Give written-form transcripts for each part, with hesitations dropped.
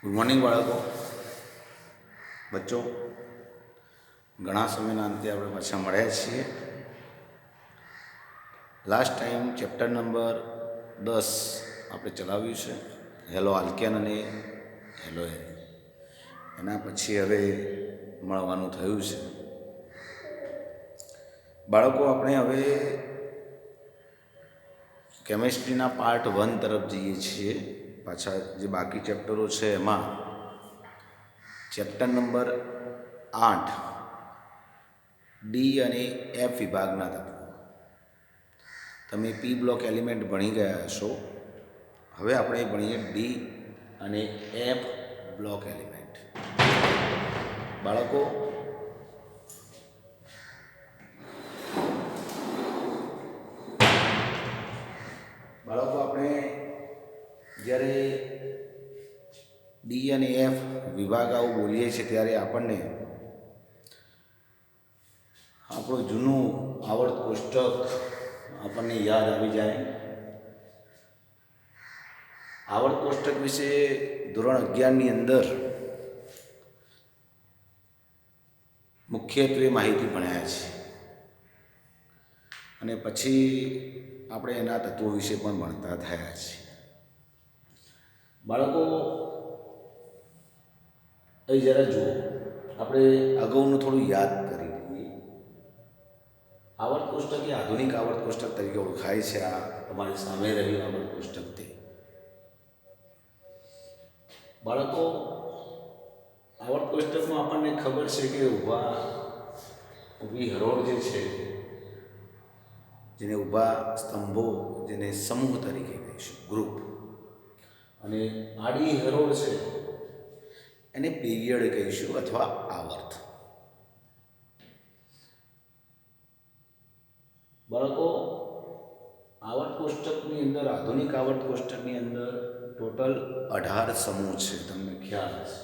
Good morning બાળકો, બચ્ચો. ઘણા સમયના અંતે આપણે પાછા મળ્યા છીએ. લાસ્ટ ટાઈમ ચેપ્ટર નંબર 10 આપણે ચલાવ્યું છે, હેલો આલ્કેન અને હેલો એન. એના પછી હવે મળવાનું થયું છે. બાળકો, આપણે હવે કેમેસ્ટ્રીના પાર્ટ 1 તરફ જઈએ છીએ. પાછા જે બાકી ચેપ્ટરો છે એમાં ચેપ્ટર નંબર 8 ડી અને એફ વિભાગના તત્વો. તમે પી બ્લોક એલિમેન્ટ ભણી ગયા હશો. હવે આપણે ભણીએ ડી અને એફ બ્લોક એલિમેન્ટ. બાળકો, આપણે જ્યારે ડી અને એફ વિભાગ આવું બોલીએ છીએ ત્યારે આપણને આપણું જૂનું આવર્ત કોષ્ટક આપણને યાદ આવી જાય. આવર્ત કોષ્ટક વિશે ધોરણ 11ની અંદર મુખ્યત્વે માહિતી ભણ્યા છે અને પછી આપણે એના તત્વો વિશે પણ ભણતા થયા છીએ. બાળકો, એ જરા જુઓ, આપણે અગાઉનું થોડું યાદ કરી લઈએ. આવર્ત કોષ્ટક એ આધુનિક આવર્ત કોષ્ટક તરીકે ઓળખાય છે. આ તમારી સામે રહ્યું આવર્ત કોષ્ટક તે. બાળકો, આવર્ત કોષ્ટકમાં આપણને ખબર છે કે ઊભી હરોળ જે છે, જેને ઊભા સ્તંભો, જેને સમૂહ તરીકે કહીશું, ગ્રુપ, અને આડી હરોળ છે એને પીરિયડ કહીશું અથવા આવર્ત. બાળકો, આવર્ત કોષ્ટકની અંદર, આધુનિક આવર્ત કોષ્ટકની અંદર ટોટલ 18 સમૂહ છે. તમને ખ્યાલ છે?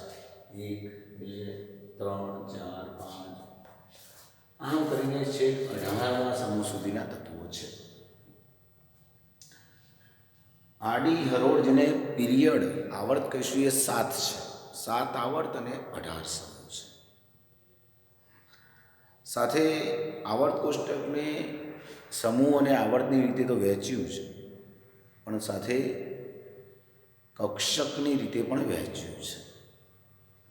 1, 2, 3, 4, 5 આમ કરીને છે 18મા સમૂહ સુધીના તત્વો છે. આડી હરોળ, જેને પીરિયડ આવર્ત કહીશું, એ 7 છે. 7 આવર્ત અને 18 સમૂહ છે. સાથે આવર્ત કોષ્ટકને સમૂહ અને આવર્તની રીતે તો વહેંચ્યું છે, પણ સાથે કક્ષકની રીતે પણ વહેંચ્યું છે.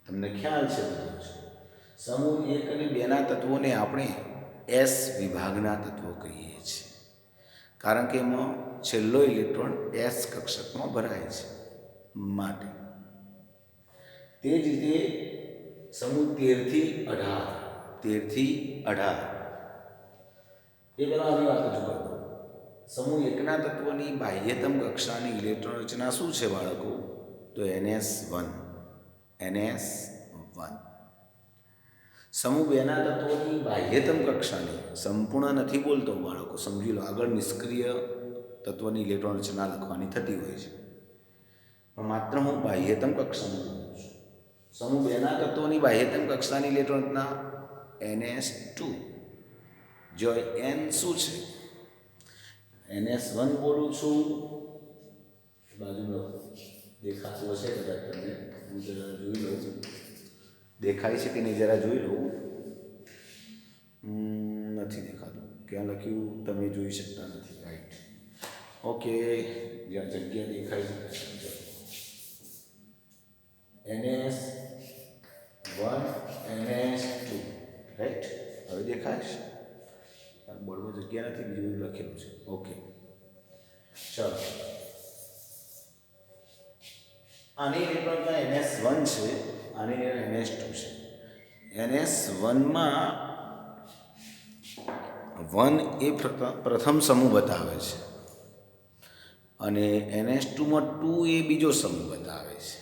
તમને ખ્યાલ છે? સમૂહ 1 અને 2ના તત્વોને આપણે એસ વિભાગના તત્વો કહીએ છીએ, કારણ કે એમાં છેલ્લો ઇલેક્ટ્રોન એસ કક્ષકમાં ભરાય છે માટે. તે જ રીતે સમૂહ 13 થી 18 એ બધાની વાત જ કરતો. સમૂહ 1ના તત્વની બાહ્યતમ કક્ષાની ઇલેક્ટ્રોન રચના શું છે બાળકો? તો NS1. સમૂહ 2ના તત્વોની બાહ્યતમ કક્ષાની, સંપૂર્ણ નથી બોલતો બાળકો, સમજી લો. આગળ નિષ્ક્રિય તત્વની ઇલેક્ટ્રોન રચના લખવાની થતી હોય છે, પણ માત્ર હું બાહ્યતમ કક્ષાનું બોલું છું. સમૂહ 2ના તત્વોની બાહ્યતમ કક્ષાની ઇલેક્ટ્રોન રચના NS2. જો N શું છે? NS1 બોલું છું. બાજુનો દેખાતું હશે કદાચ તમને, હું જરા જોઈ લઉં. દેખાય છે કે નહીં જરા જોઈ લઉં. નથી દેખાતું. ક્યાં લખ્યું તમે જોઈ શકતા નથી. Right, okay. જ્યાં જગ્યા દેખાય છે NS1, NS2. રાઈટ, હવે દેખાય છે? બોર્ડમાં જગ્યા નથી, બીજું બધું લખેલું છે. ઓકે, ચાલો. આની ઇલેક્ટ્રોન NS1 છે, આની NS2 છે. NS1માં 1 એ પ્રથમ સમૂહ બતાવે છે અને NS2માં 2 એ બીજો સમૂહ બતાવે છે.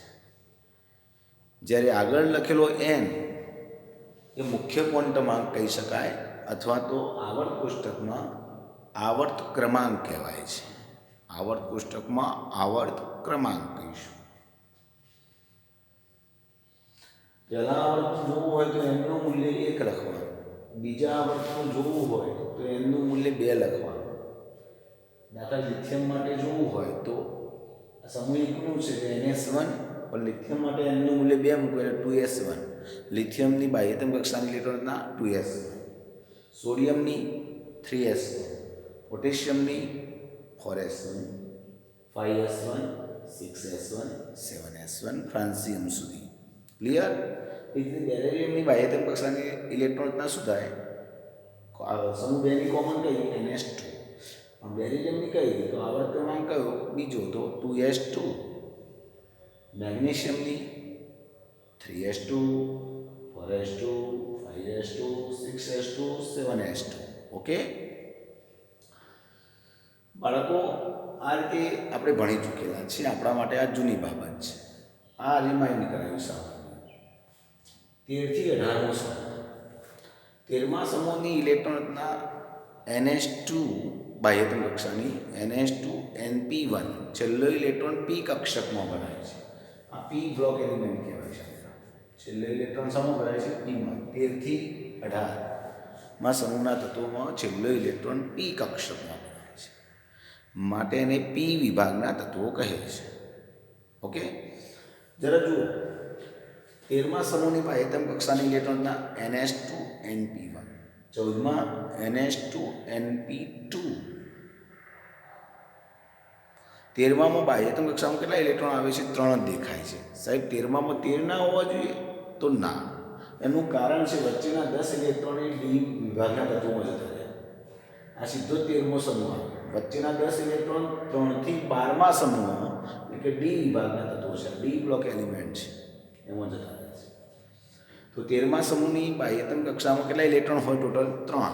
જ્યારે આગળ લખેલો N એ મુખ્ય ક્વોન્ટમાંક કહી શકાય, અથવા તો આવર્ત કોષ્ટકમાં આવર્ત ક્રમાંક કહેવાય છે. આવર્ત કોષ્ટકમાં આવર્ત ક્રમાંક કહીશું. પહેલા આવર્તનું જોવું હોય તો એનનું મૂલ્ય 1 લખવાનું. બીજા આવર્તનું જોવું હોય તો એનનું મૂલ્ય 2 લખવાનું. દાખલા લિથિયમ માટે જોવું હોય તો સમૂહ 1નું છે NS1 પણ લિથિયમ માટે એનનું મૂલ્ય 2 મૂકવું એટલે 2s1. લિથિયમની બાહ્યતમ કક્ષાની ઇલેક્ટ્રોનના 2s1, સોડિયમની 3s1, પોટેશિયમની 4s1, 5s1, 6s1, 7s1, ફ્રાન્સિયમ સુધી. ક્લિયર? એ રીતે બેરેલિયમની બાહ્યતમ કક્ષાની ઇલેક્ટ્રોનના શું થાય? સમૂહ 2 ની કોમન કઈ? NS2. પણ બેરિલિયમની કઈ? તો આવર્ત ક્રમાંક કયો? બીજો, તો 2s2. મેગ્નેશિયમની 3s2, 4s2, 5s2, 6s2, 7s2. Okay બાળકો, આ રીતે આપણે ભણી ચૂકેલા છીએ. આપણા માટે આ જૂની બાબત છે. આ રિમાઇન્ડ કરાવ્યું સામાન્ય. 13 થી 18મો સમૂહ. 13મા સમૂહની ઇલેક્ટ્રોનના NS2 બાહ્યતમ કક્ષાની NS2 Np1 છેલ્લો ઇલેક્ટ્રોન p કક્ષકમાં ભરાય છે. આ p બ્લોક એલિમેન્ટ કહેવાય છે. છેલ્લો ઇલેક્ટ્રોન સમૂહ ભરાય છે p માં. 13 થી 18માં સમૂહના તત્વોમાં છેલ્લો ઇલેક્ટ્રોન p કક્ષકમાં ભરાય છે, માટે એને p વિભાગના તત્વો કહે છે. ઓકે, જરા જુઓ. 13મા સમૂહની બાહ્યતમ કક્ષાની ઇલેક્ટ્રોનના NS2Np1, 14મા NS2Np2. 13મામાં બાહ્યતમ કક્ષામાં કેટલા ઇલેક્ટ્રોન આવે છે? 3 દેખાય છે. સાહેબ, 13મામાં 13 ના હોવા જોઈએ? તો ના. એનું કારણ છે વચ્ચેના 10 ઇલેક્ટ્રોન એ ડી વિભાગના તત્વોમાં જતા રહ્યા. આ સીધો 13મો સમૂહ આવે. વચ્ચેના 10 ઇલેક્ટ્રોન 3 થી 12મા સમૂહમાં, એટલે કે ડી વિભાગના તત્વો છે, ડી બ્લોક એલિમેન્ટ છે, એમાં જતા રહે છે. તો 13મા સમૂહની બાહ્યતમ કક્ષામાં કેટલા ઇલેક્ટ્રોન હોય? Total 3,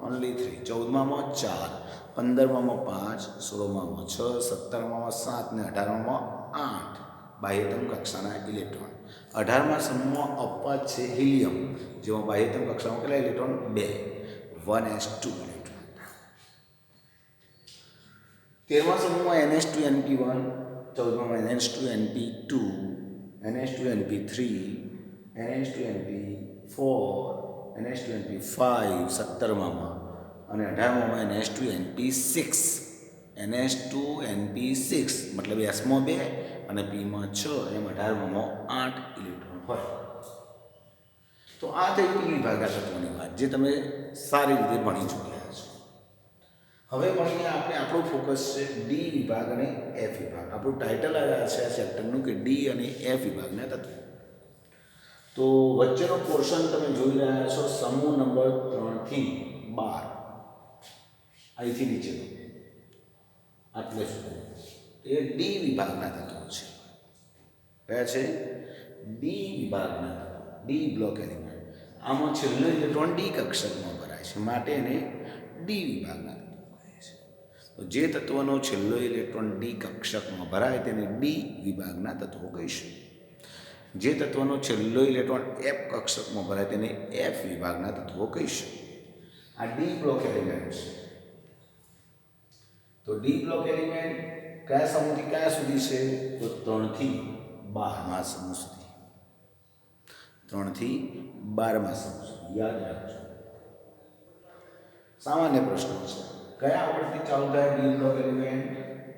only 3. 14મામાં 4, 15મામાં 5, 16મામાં 6, 17મામાં 7 ને 18મામાં 8 બાહ્યતમ કક્ષાના ઇલેક્ટ્રોન. 18મા સમૂહમાં અપવાદ છે હિલિયમ, જેમાં બાહ્યતમ કક્ષામાં કેટલા ઇલેક્ટ્રોન? 2, 1s2 electron. 13મા સમૂહમાં NS2Np1, 14મામાં NS2Np2, NS2Np3, NS2Np4, NS2Np5, 17મામાં, અને 18મામાં NS2Np6. NS2Np6 મતલબ એસમાં 2 અને પીમાં 6, એમ 18મામાં 8 ઇલેક્ટ્રોન હોય. તો આ થઈ પી વિભાગના તત્વોની વાત, જે તમે સારી રીતે ભણી ચૂક્યા છો. હવે ભણીએ આપણે. આપણું ફોકસ છે ડી વિભાગ અને એફ વિભાગ. આપણું ટાઇટલ આવ્યા છે આ ચેપ્ટરનું કે ડી અને એફ વિભાગના તત્વો. તો વચ્ચેનો પોર્શન તમે જોઈ રહ્યા છો, સમૂહ નંબર 3 થી 12, અહીંથી નીચેનો આટલે સુધી, એ ડી વિભાગના તત્વો છે. કયા છે? ડી વિભાગના તત્વો, ડી બ્લોક એલિમેન્ટ. આમાં છેલ્લો ઇલેક્ટ્રોન ડી કક્ષકમાં ભરાય છે, માટે એને ડી વિભાગના તત્વો કહે છે. તો જે તત્વનો છેલ્લો ઇલેક્ટ્રોન ડી કક્ષકમાં ભરાય તેને ડી વિભાગના તત્વો કહીશું. જે તત્વનો છેલ્લો ઇલેક્ટ્રોન એફ કક્ષકમાં ભરાય તેને એફ વિભાગના તત્વો કહીશું. આ ડી બ્લોક એલિમેન્ટ છે. તો ડી બ્લોક એલિમેન્ટ કયા સમૂહથી કયા સુધી છે? તો 3 થી 12મા સમૂહ સુધી. 3 થી 12મા સમૂહ સુધી યાદ રાખજો. સામાન્ય પ્રશ્નો છે. કયા આવર્તથી ચાલુ થાય ડી બ્લોક એલિમેન્ટ?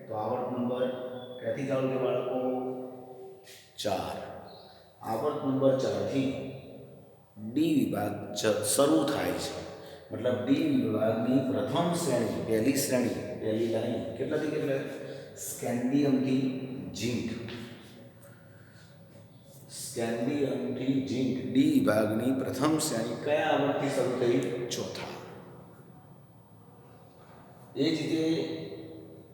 તો આવર્ત નંબર ક્યાંથી ચાલુ થાય બાળકો? 4. આવર્ત નંબર 4 થી ડી વિભાગ શરૂ થાય છે. મતલબ ડી વિભાગની પ્રથમ શ્રેણી, પહેલી શ્રેણી, પહેલી લાઈન કેટલાથી કેટલા? સ્કેન્ડિયમથી ઝિંક. સ્કેન્ડિયમથી ઝિંક ડી વિભાગની પ્રથમ શ્રેણી કયા આવર્તથી શરૂ થઈ? 4થા. એ જ રીતે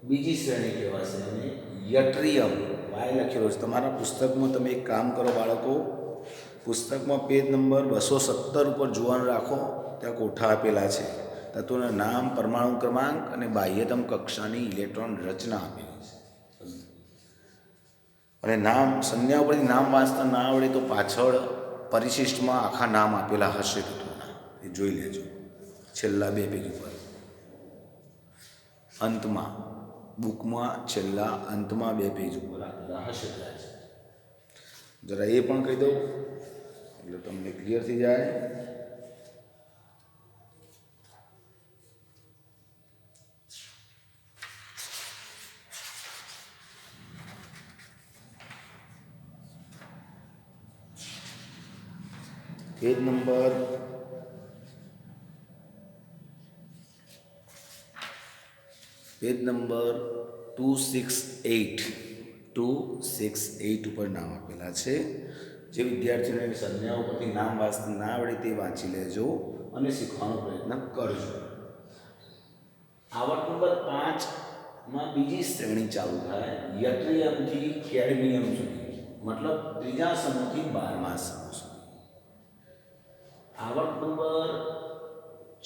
બીજી શ્રેણી કહેવાશે અને યટ્રિયમ. વાય લખેલો છે તમારા પુસ્તકમાં. તમે એક કામ કરો બાળકો, પુસ્તકમાં પેજ નંબર 217 ઉપર જોવાનું રાખો. ત્યાં કોઠા આપેલા છે. તત્વોના નામ, પરમાણુ ક્રમાંક અને બાહ્યતમ કક્ષાની ઇલેક્ટ્રોન રચના આપેલી છે. અને નામ, સંજ્ઞા ઉપરથી નામ વાંચતા ના આવડે તો પાછળ પરિશિષ્ટમાં આખા નામ આપેલા હશે તત્વોના, એ જોઈ લેજો. છેલ્લા 2 પેજ ઉપર અંતમાં, બુકમાં છેલ્લા અંતમાં 2 પેજ ઉપર આપેલા હશે. જરા એ પણ કહી દઉં એટલે તમને ક્લિયર થઈ જાય. પેજ નંબર 268 ઉપર નામ આપેલા છે. જે વિદ્યાર્થીઓને સંજ્ઞાઓ પરથી નામ વાંચતા ના આવડે તે વાંચી લેજો અને શીખવાનો પ્રયત્ન કરજો. આવર્ત નંબર 5માં બીજી શ્રેણી ચાલુ થાય યટ્રિયમથી કેડમિયમ સુધી, મતલબ ત્રીજા સમૂહથી 12મા સમૂહ સુધી. આવર્ત નંબર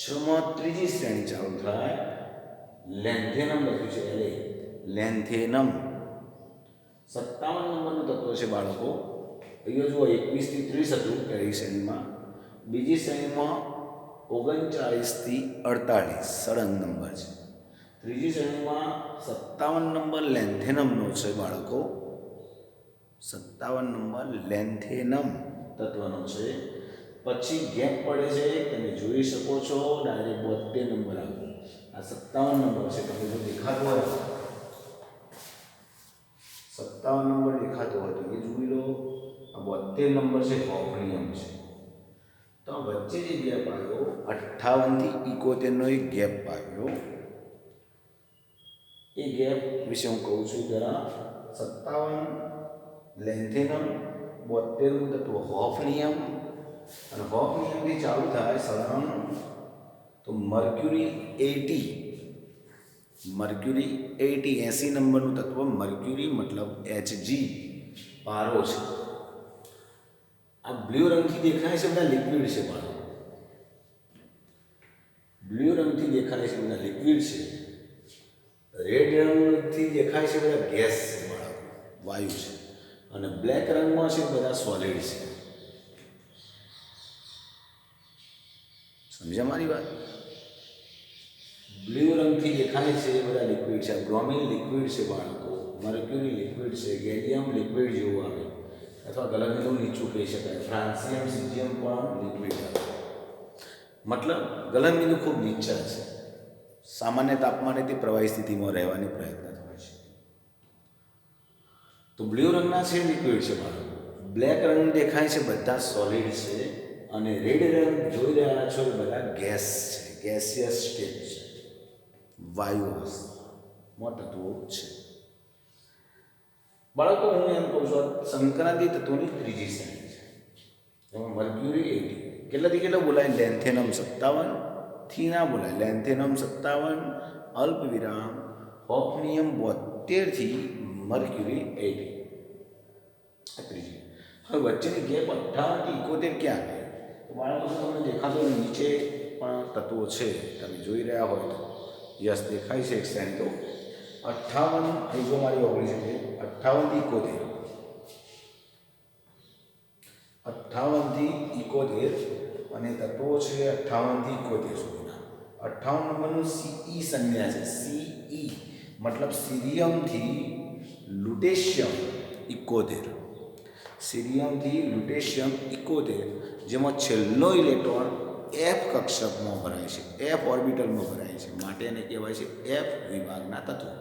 6માં ત્રીજી શ્રેણી ચાલુ થાય લેન્થેનમ લખ્યું છે એટલે લેન્થેનમ. 57 નંબરનું તત્વ છે બાળકો. અહીંયા જુઓ 21 થી 30 હતું પહેલી શ્રેણીમાં, બીજી શ્રેણીમાં 39 થી 48 સળંગ નંબર છે. ત્રીજી શ્રેણીમાં 57 નંબર લેન્થેનમનો છે બાળકો. 57 નંબર લેન્થેનમ તત્વનો છે. પછી ગેપ પડે છે, તમે જોઈ શકો છો ડાયરેક્ટ 72 નંબર આવ્યો. આ 57 નંબર છે, તમે જો દેખાતો હોય 57 નંબર દેખાતો હોય તો એ જોઈ લો. આ 72 નંબર છે હોફનિયમ છે. તો વચ્ચે જે ગેપ આવ્યો 58 થી 71 નો એક ગેપ આવ્યો. એ ગેપ વિશે હું કહું છું જરા. 57 લેન્થેનમ, 72 નું તત્વ હોફનિયમ, અને હોફનિયમથી ચાલુ થાય સળંગ તો મર્ક્યુરી 80 નંબરનું તત્વ મર્ક્યુરી, મતલબ Hg પારો છે. આ બ્લુ રંગથી દેખાય છે બધા લિક્વિડ છે બાળકો. બ્લુ રંગથી દેખાય છે બધા લિક્વિડ છે. રેડ રંગથી દેખાય છે બધા ગેસ છે બાળકો, વાયુ છે. અને બ્લેક રંગમાં છે બધા સોલિડ છે. સમજ્યા મારી વાત? બ્લુ રંગથી દેખાય છે એ બધા લિક્વિડ છે. બ્રોમિન લિક્વિડ છે બાળકો, મર્ક્યુરી લિક્વિડ છે, ગેલિયમ લિક્વિડ જેવું આવે, અથવા ગલનબિંદુ નીચું કહી શકાય. ફ્રાન્સિયમ સીઝિયમ પણ લિક્વિડ આવે, મતલબ ગલનબિંદુ ખૂબ નીચા છે. સામાન્ય તાપમાને તે પ્રવાહી સ્થિતિમાં રહેવાની પ્રયત્ન થાય છે. તો બ્લુ રંગના છે લિક્વિડ છે બાળકો. બ્લેક રંગ દેખાય છે બધા સોલિડ છે. અને રેડ રંગ જોઈ રહ્યા છો બધા ગેસ છે, ગેસિયસ સ્ટેટ છે, વાયુમાં તત્વો છે. બાળકો હું એમ કહું છું સંક્રાંતિ તત્વોની ત્રીજી શ્રેણી છે. એમાં મર્ક્યુરી 80 કેટલાથી કેટલા બોલાય? લેન્થેનમ 57 થી ના બોલાય. લેન્થેનમ 57 અલ્પ વિરામ હોફનિયમ 72 થી મર્ક્યુરી 80 આ ત્રીજી. હવે વચ્ચેની ગેપ 58 થી 71 ક્યાં આવે? તો બાળકો તમને દેખાતો નીચે પણ તત્વો છે, તમે જોઈ રહ્યા હોય તો યસ દેખાય છે એક શ્રેણી. તો 58 અહીં જો મારી ઓગળી છે 58 થી 71, 58 થી 71 અને તત્વો છે 58 થી 71 સુધીના. 58 નંબરનું CE સંજ્ઞા છે. CE મતલબ સીરિયમથી લ્યુટેશિયમ 71. સીરિયમથી લ્યુટેશિયમ 71, જેમાં છેલ્લો ઇલેક્ટ્રોન F કક્ષકમાં ભરાય છે, F ઓર્બિટલમાં ભરાય છે, માટે એને કહેવાય છે F વિભાગના તત્વો.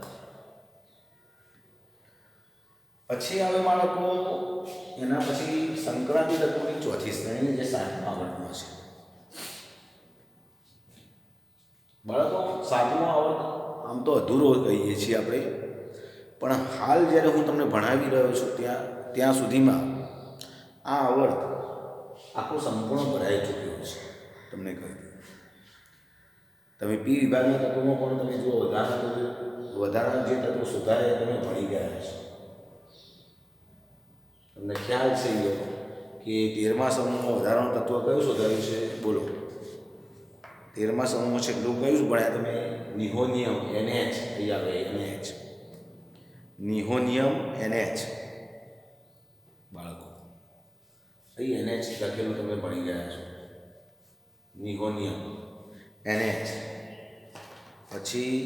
પછી આવે બાળકો એના પછી સંક્રાંતિ તત્વોની ચોથી શ્રેણી જે 7મા આવર્તમાં છે. બાળકો 7મો આવર્ત આમ તો અધૂરો કહીએ છીએ આપણે, પણ હાલ જ્યારે હું તમને ભણાવી રહ્યો છું ત્યાં સુધીમાં આ આવર્ત આખો સંપૂર્ણ ભરાઈ ચૂક્યો છે. તમને કહી દઉં, તમે પી વિભાગના તત્વોમાં પણ તમે જુઓ વધારાના જે તત્વો સુધારે તમે ભણી ગયા છો. તમને ખ્યાલ છે કે 13મા સમૂહમાં વધારાનું તત્વ કયું શોધાયું છે? બોલો. 13મા સમૂહમાં છેલ્લું કયું ભણ્યા તમે? નિહોનિયમ NH. અહીં આવે NH, નિહોનિયમ NH બાળકો. અહીં NH લખેલું તમે ભણી ગયા છો, નિહોનિયમ NH. પછી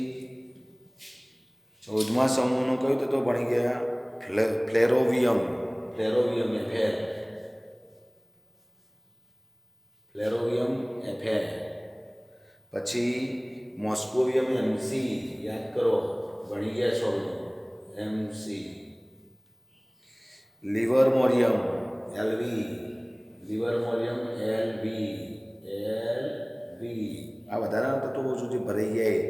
14મા સમૂહનું કયું તત્વ ભણી ગયા? ફ્લેરોવિયમ. ફ્લેરોવિયમ FR. પછી મોસ્કોવિયમ MC, યાદ કરો, ભણી ગયા છો MC. લિવરમોરિયમ LV, લિવરમોરિયમ LV LV આ વધારાના તત્વો શું છે ભરાઈ જાય.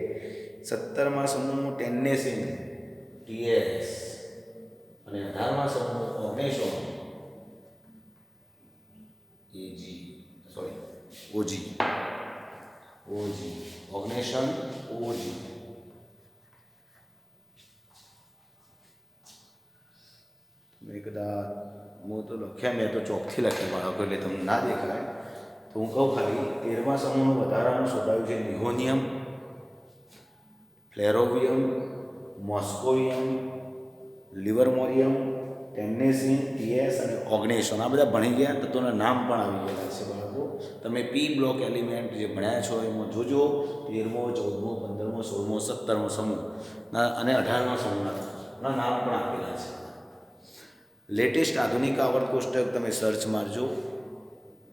17મા સમૂહનું ટેન્નેસિન TS અને 18મા સમૂહનું organism AG sorry OG organism OG. મેં કદાચ હું તો લખ્યા મેં તો ચોકથી લખ્યા બાળકો એટલે તમને ના દેખાય તો હું કહું ખાલી 13મા સમૂહનું વધારાનું શોધાયું છે નિહોનિયમ, ફ્લેરોવિયમ, મોસ્કોવિયમ, લિવરમોરિયમ, ટેન્નેસિન TS અને ઓર્ગેનિઝમ. આ બધા ભણી ગયા તત્વોના નામ પણ આવી ગયેલા છે બાળકો. તમે પી બ્લોક એલિમેન્ટ જે ભણ્યા છો એમાં જોજો 13મો, 14મો, 15મો, 16મો, 17મો સમૂહ અને 18મા સમૂહના નામ પણ આપેલા છે. લેટેસ્ટ આધુનિક આવર્ત કોષ્ટક તમે સર્ચ મારજો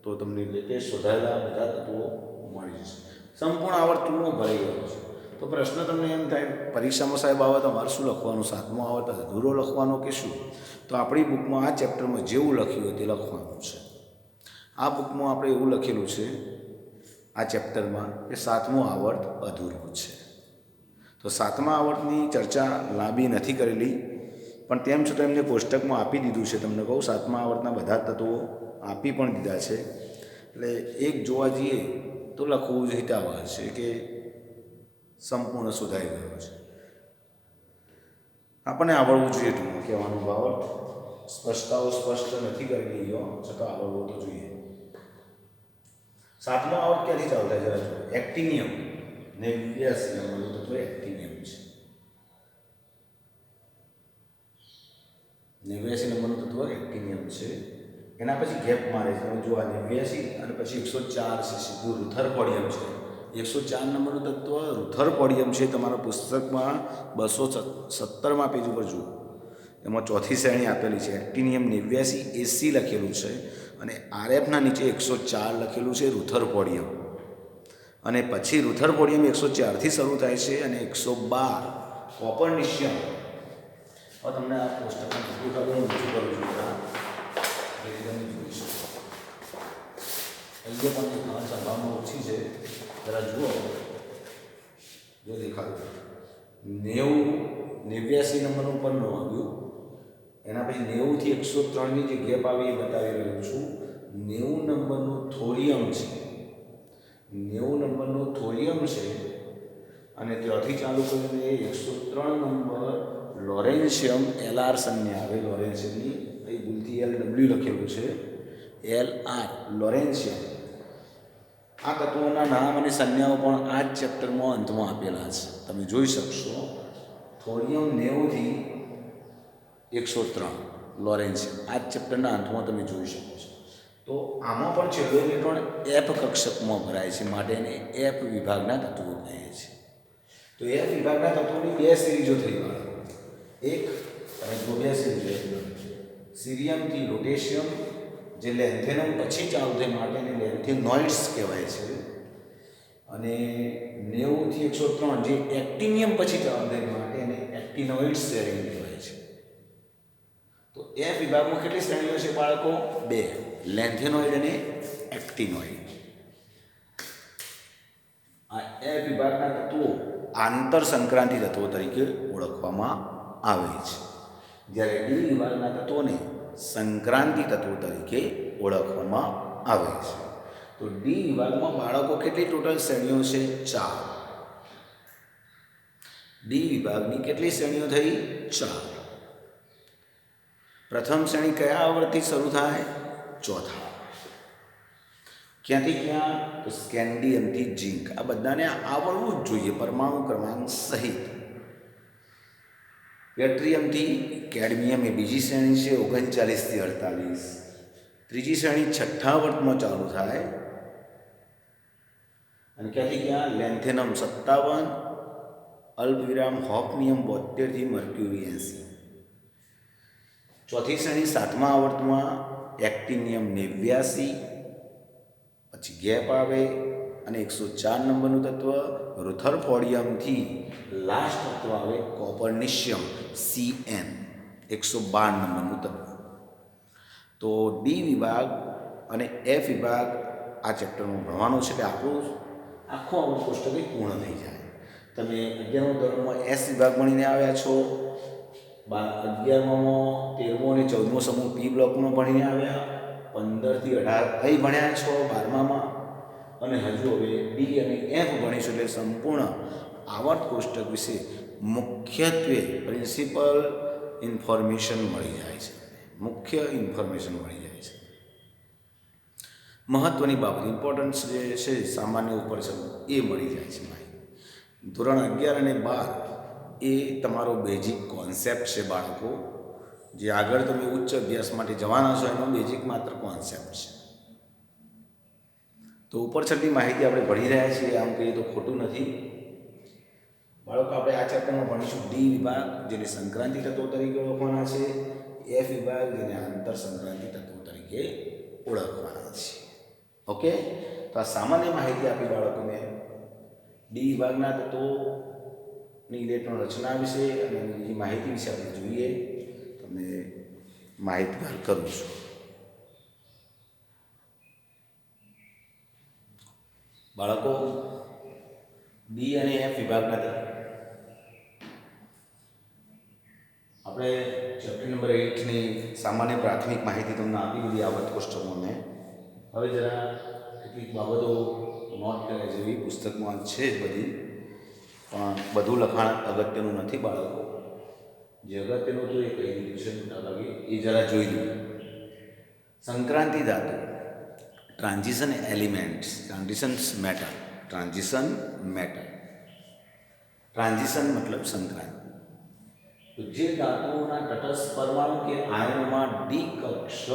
તો તમને લેટેસ્ટ શોધાયેલા બધા તત્વો મળી જશે. સંપૂર્ણ આવર્તનો ભરાઈ ગયો છે. તો પ્રશ્ન તમને એમ થાય પરીક્ષામાં સાહેબ આવે તો અમારે શું લખવાનું, 7મો આવર્ત અધૂરો લખવાનો કે શું? તો આપણી બુકમાં આ ચેપ્ટરમાં જેવું લખ્યું હોય તે લખવાનું છે. આ બુકમાં આપણે એવું લખેલું છે આ ચેપ્ટરમાં કે 7મો આવર્ત અધૂરો છે. તો 7મા આવર્તની ચર્ચા લાંબી નથી કરેલી પણ તેમ છતાં એમને કોષ્ટકમાં આપી દીધું છે. તમને કહું 7મા આવર્તના બધા તત્વો આપી પણ દીધા છે. એટલે એક જોવા જઈએ તો લખવું જ હિતાવહ છે કે સંપૂર્ણ શોધાઈ ગયો છે. આપણને આવડવું જોઈએ ટૂંકમાં કહેવાનું આવર્ત સ્પષ્ટતાઓ સ્પષ્ટ નથી કરી ગયો છતાં આવડવું તો જોઈએ. 7મો આવર્ત ક્યાંથી ચાલુ થાય જરા જુઓ. એક્ટિનિયમ 89 નંબરનું તત્વ એક્ટિનિયમ છે. 89 નંબરનું તત્વ એક્ટિનિયમ છે. એના પછી ગેપ મારે છે. તમે જુઓ 89 અને પછી 104 છે સીધું રુથરફોડિયમ છે. 104 નંબરનું તત્વ રુથરફોડિયમ છે. તમારા પુસ્તકમાં 217મા પેજ ઉપર જુઓ એમાં ચોથી શ્રેણી આપેલી છે. એક્ટિનિયમ 89 AC લખેલું છે અને RFના નીચે 104 લખેલું છે રુથરફોડિયમ. અને પછી રુથરફોડિયમ 104થી શરૂ થાય છે અને 112 કોપરનિશિયમ. હવે તમને આ કોષ્ટકમાં ઊંચું કરું છું અહીંયા પણ એક સંભાવના ઓછી છે. જરા જુઓ જો દેખાડું 89 નંબરનું પણ ન આવ્યું. એના પછી 90થી 103ની જે ગેપ આવી એ બતાવી રહ્યો છું. 90 નંબરનું થોરિયમ છે. 90 નંબરનું થોરિયમ છે અને ત્યાંથી ચાલુ કરીને 103 નંબર લોરેન્શિયમ LR સંજ્ઞા આવે. લોરેન્શિયમની અહીં ભૂલથી LW લખેલું છે LR લોરેન્શિયમ. આ તત્વોના નામ અને સંજ્ઞાઓ પણ આ જ ચેપ્ટરમાં અંતમાં આપેલા છે. તમે જોઈ શકશો થોરિયમ 90થી 103 લોરેન્શિયમ આ જ ચેપ્ટરના અંતમાં તમે જોઈ શકો છો. તો આમાં પણ છેલ્લો ઇલેક્ટ્રોન F કક્ષકમાં ભરાય છે માટે એને F વિભાગના તત્વો કહે છે. તો F વિભાગના તત્વોની બે સિરીઝો થઈ ગઈ. એક અને બે સિરીઝો સીરિયમથી લોટેશિયમ જે લેન્થેનમ પછી ચાલુ થાય માટે એને લેન્થેનોઇડ્સ કહેવાય છે. અને 90થી 103 જે એક્ટિનિયમ પછી ચાલુ થાય માટે એને એક્ટિનોઇડ્સ શ્રેણી કહેવાય છે. તો F વિભાગમાં કેટલી શ્રેણીઓ છે બાળકો? બે, લેન્થેનોઇડ અને એક્ટિનોઇડ. આ F વિભાગના તત્વો આંતર સંક્રાંતિ તત્વો તરીકે ઓળખવામાં આવે છે, જ્યારે D વિભાગના તત્વોને સંક્રાંતિ તત્વો તરીકે ઓળખવામાં આવે છે. તો D વિભાગમાં બાળકો કેટલી ટોટલ શ્રેણીઓ છે? 4. D વિભાગની કેટલી શ્રેણીઓ થઈ? 4. પ્રથમ શ્રેણી કયા આવર્તથી શરૂ થાય? ચોથા. ક્યાંથી ક્યાં? તો સ્કેન્ડિયમથી ઝિંક. આ બધાને આવડવું જ જોઈએ પરમાણુ ક્રમાંક સહિત. પેટ્રિયમથી કેડમિયમ એ બીજી શ્રેણી છે 39થી 48. ત્રીજી શ્રેણી છઠ્ઠા આવર્તમાં ચાલુ થાય અને ક્યાંથી ક્યાં? લેન્થેનમ 57, અલ્પવિરામ હોફનિયમ 72થી મર્ક્યુરી 80. ચોથી શ્રેણી સાતમા આવર્તમાં એક્ટિનિયમ 89, પછી ગેપ આવે અને 104 નંબરનું તત્વ રુથરફોડિયમથી લાસ્ટ તત્વ આવે કોપરનિશિયમ CN 112 નંબરનું તત્વ. તો ડી વિભાગ અને એફ વિભાગ આ ચેપ્ટરનું ભણવાનું છે. એટલે આખું કોષ્ટક પૂર્ણ થઈ જાય. તમે 11મા ધોરણમાં એસ વિભાગ ભણીને આવ્યા છો, 11મામાં 13મો અને 14મો સમૂહ પી બ્લોકનો ભણીને આવ્યા, 15 થી 18 અહીં ભણ્યા છો 12મામાં, અને હજુ હવે ડી અને એફ ભણીશું. એટલે સંપૂર્ણ આવર્ત કોષ્ટક વિશે મુખ્યત્વે પ્રિન્સિપલ ઇન્ફોર્મેશન મળી જાય છે. મુખ્ય ઇન્ફોર્મેશન મળી જાય છે. મહત્ત્વની બાબત ઇમ્પોર્ટન્સ જે છે સામાન્ય ઉપર છે એ મળી જાય છે માહિતી. ધોરણ 11 અને 12 એ તમારો બેઝિક કોન્સેપ્ટ છે બાળકો. જે આગળ તમે ઉચ્ચ અભ્યાસ માટે જવાના છો એનો બેઝિક માત્ર કોન્સેપ્ટ છે. તો ઉપર છઠ્ઠી માહિતી આપણે ભણી રહ્યા છીએ, આમ કહીએ તો ખોટું નથી. બાળકો આપણે આ ચેપ્ટરમાં ભણીશું ડી વિભાગ, જેને સંક્રાંતિ તત્વો તરીકે ઓળખવાના છે, એફ વિભાગ, જેને આંતર સંક્રાંતિ તત્વો તરીકે ઓળખવાના છે. ઓકે, તો આ સામાન્ય માહિતી આપી બાળકોને ડી વિભાગના તત્વોની ઇલેક્ટ્રોન રચના વિશે અને બીજી માહિતી વિશે આપણે જોઈએ. તમને માહિતગાર કરું છું. બાળકો ડી અને એફ વિભાગના આપણે ચેપ્ટર નંબર 8ની સામાન્ય પ્રાથમિક માહિતી તમને આપી બધી આવર્ત કોષ્ટકોને. હવે જરા કેટલીક બાબતો નોટ કરે જેવી પુસ્તકમાં છે જ બધી, પણ બધું લખાણ અગત્યનું નથી બાળકો. જે અગત્યનું હતું એ કહી દીધું છે મોટાભાગે, એ જરા જોઈ લો. સંક્રાંતિ ધાતુ, transition elements, transitions matter, transition matter. Transition મતલબ સંક્રાંતિ. તો જે ધાતુઓના તટસ્થ પરમાણુ કે આયનોમાં ડી કક્ષક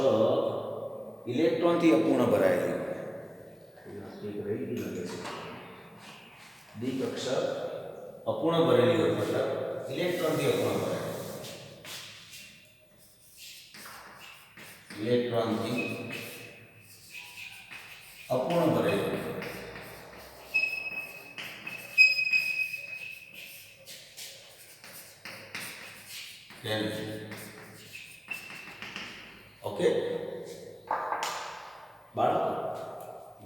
ઇલેક્ટ્રોનથી અપૂર્ણ ભરાયેલી હોય, ડી કક્ષક અપૂર્ણ ભરેલી હોય, મતલબ ઇલેક્ટ્રોનથી અપૂર્ણ ભરાયેલી, ઇલેક્ટ્રોનથી અપૂર્ણ ભરેલી હોય. ઓકે બાળકો,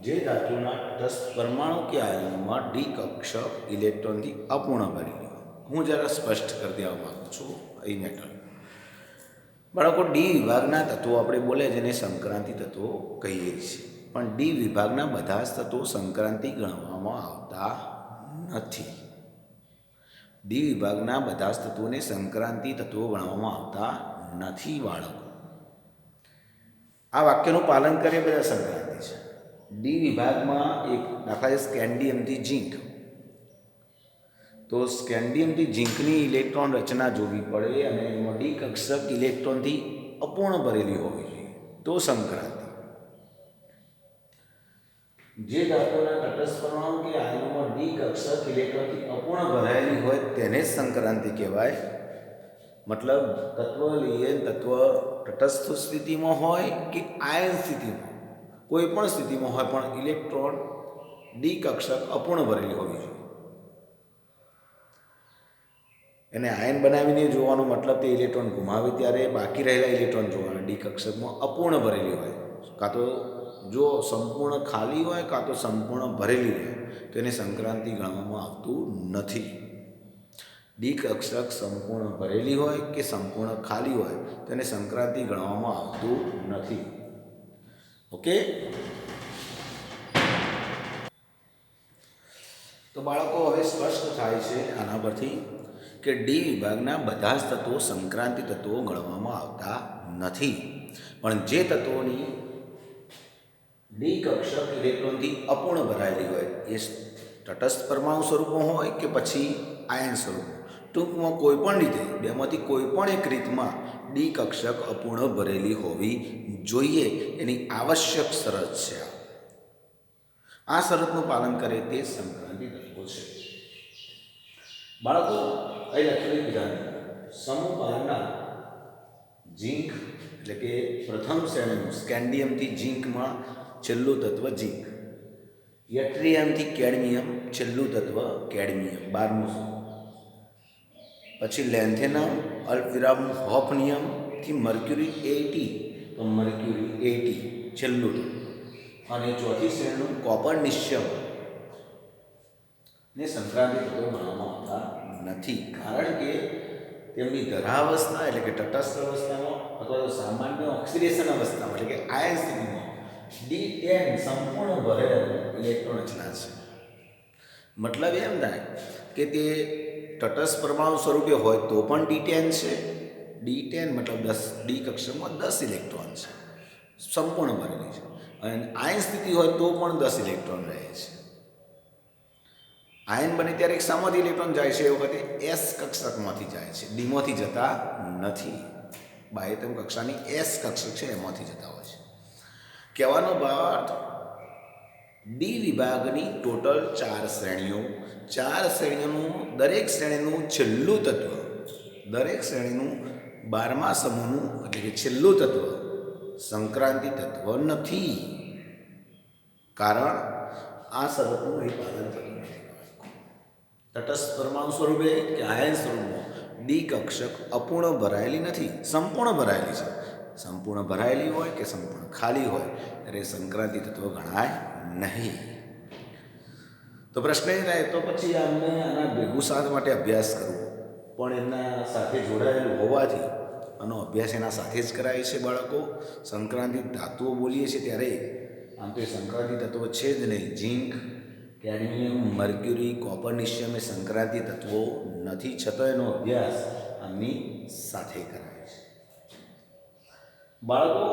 જે ધાતુના તટસ્થ પરમાણુ કે આયનોમાં ડી કક્ષક ઇલેક્ટ્રોનથી અપૂર્ણ ભરેલી હોય. હું જરા સ્પષ્ટ કરી દેવા માંગુ છું એ મેટર. બાળકો, ડી વિભાગના તત્વો આપણે બોલે જેને સંક્રાંતિ તત્વો કહીએ છીએ, પણ ડી વિભાગના બધા જ તત્વો સંક્રાંતિ ગણવામાં આવતા નથી. ડી વિભાગના બધા જ તત્વોને સંક્રાંતિ તત્વો ગણવામાં આવતા નથી બાળકો. આ વાક્યનું પાલન કરીએ બધા સંક્રાંતિ છે. ડી વિભાગમાં એક દાખલા છે સ્કેન્ડિયમથી ઝીંક. તો સ્કેન્ડિયમથી ઝીંકની ઇલેક્ટ્રોન રચના જોવી પડે અને એમાં ડી કક્ષક ઇલેક્ટ્રોનથી અપૂર્ણ ભરેલી હોવી જોઈએ તો સંક્રાંતિ. જે ધાતુના તટસ્થ પરમાણુ કે આયનોમાં ડી કક્ષક ઇલેક્ટ્રોનથી અપૂર્ણ ભરાયેલી હોય તેને જ સંક્રાંતિ કહેવાય. મતલબ તત્વ લઈએ, તત્વ તટસ્થ સ્થિતિમાં હોય કે આયન સ્થિતિમાં, કોઈ પણ સ્થિતિમાં હોય, પણ ઇલેક્ટ્રોન ડી કક્ષક અપૂર્ણ ભરેલી હોવી જોઈએ. એને આયન બનાવીને જોવાનો મતલબ તે ઇલેક્ટ્રોન ગુમાવે ત્યારે બાકી રહેલા ઇલેક્ટ્રોન જોવાના ડી કક્ષકમાં અપૂર્ણ ભરેલી હોય. કાં તો જો સંપૂર્ણ ખાલી હોય કાં તો સંપૂર્ણ ભરેલી હોય તો એને સંક્રાંતિ ગણવામાં આવતું નથી. ડી કક્ષક સંપૂર્ણ ભરેલી હોય કે સંપૂર્ણ ખાલી હોય તો એને સંક્રાંતિ ગણવામાં આવતું નથી. ઓકે, તો બાળકો હવે સ્પષ્ટ થાય છે આના પરથી કે ડી વિભાગના બધા જ તત્વો સંક્રાંતિ તત્વો ગણવામાં આવતા નથી. પણ જે તત્વોની ડી કક્ષક ઇલેક્ટ્રોનથી અપૂર્ણ ભરાયેલી હોય એ તટસ્થ પરમાણુ સ્વરૂપમાં હોય કે પછી આયન સ્વરૂપમાં, ટૂંકમાં કોઈ પણ રીતે બેમાંથી કોઈ પણ એક રીતમાં ડી કક્ષક અપૂર્ણ ભરેલી હોવી જોઈએ એની આવશ્યક શરત છે. આ શરતનું પાલન કરે તે સંક્રાંતિ તત્વો છે. બાળકો, અહીં લખેલી વિધાન સમૂહ 12ના ઝીંક એટલે કે પ્રથમ શ્રેણીનું સ્કેન્ડિયમથી ઝીંકમાં છેલ્લું તત્વ ઝીંક, યટ્રિયમથી કેડમિયમ છેલ્લું તત્વ કેડમિયમ 12મું, પછી લેન્થેનમ અલ્પવિરામ હોફનિયમથી મર્ક્યુરી 80 તો મર્ક્યુરી 80 છેલ્લું અને ચોથી શ્રેણીનું કોપર નિશ્ચયમ ને સંક્રાંતિ તત્વો ગણવામાં આવતા નથી, કારણ કે તેમની ધરાવસ્થા એટલે કે તટસ્થ અવસ્થામાં અથવા તો સામાન્ય ઓક્સિડેશન અવસ્થામાં એટલે કે આયન સ્થિતિમાં D10 સંપૂર્ણ ભરેલ ઇલેક્ટ્રોન રચના છે. મતલબ એમ થાય કે તે તટસ્થ પરમાણુ સ્વરૂપે હોય તો પણ D10 છે. D10 મતલબ 10 ડી કક્ષકમાં 10 ઇલેક્ટ્રોન છે, સંપૂર્ણ ભરેલી છે. અને આયન સ્થિતિ હોય તો પણ 10 ઇલેક્ટ્રોન રહે છે. આયન બને ત્યારે એક સામાન્ય ઇલેક્ટ્રોન જાય છે એ વખતે એસ કક્ષકમાંથી જાય છે, ડીમાંથી જતા નથી. બાહ્યતમ કક્ષાની એસ કક્ષક છે એમાંથી જતા હોય છે. કહેવાનો ભાવાર્થ ડી વિભાગની ટોટલ 4 શ્રેણીઓ, 4 શ્રેણીઓનું દરેક શ્રેણીનું છેલ્લું તત્વ, દરેક શ્રેણીનું 12મા સમૂહનું એટલે કે છેલ્લું તત્વ સંક્રાંતિ તત્વ નથી, કારણ આ શરતનું અહીં પાલન થતું નથી. તટસ્થ પરમાણુ સ્વરૂપે કે આયન સ્વરૂપમાં ડી કક્ષક અપૂર્ણ ભરાયેલી નથી, સંપૂર્ણ ભરાયેલી છે. સંપૂર્ણ ભરાયેલી હોય કે સંપૂર્ણ ખાલી હોય ત્યારે સંક્રાંતિ તત્વ ગણાય નહીં. તો પ્રશ્ન એ થાય તો પછી અમને આના ભેગું સાથ માટે અભ્યાસ કરવો, પણ એમના સાથે જોડાયેલું હોવાથી આનો અભ્યાસ એના સાથે જ કરાય છે. બાળકો સંક્રાંતિ ધાતુઓ બોલીએ છીએ ત્યારે આમ તો એ સંક્રાંતિ તત્વો છે જ નહીં. ઝીંક, કેડમિયમ, મર્ક્યુરી, કોપર, નિશ્ચયમ એ સંક્રાંતિ તત્વો નથી, છતાં એનો અભ્યાસ આમની સાથે કરાય છે. બાળકો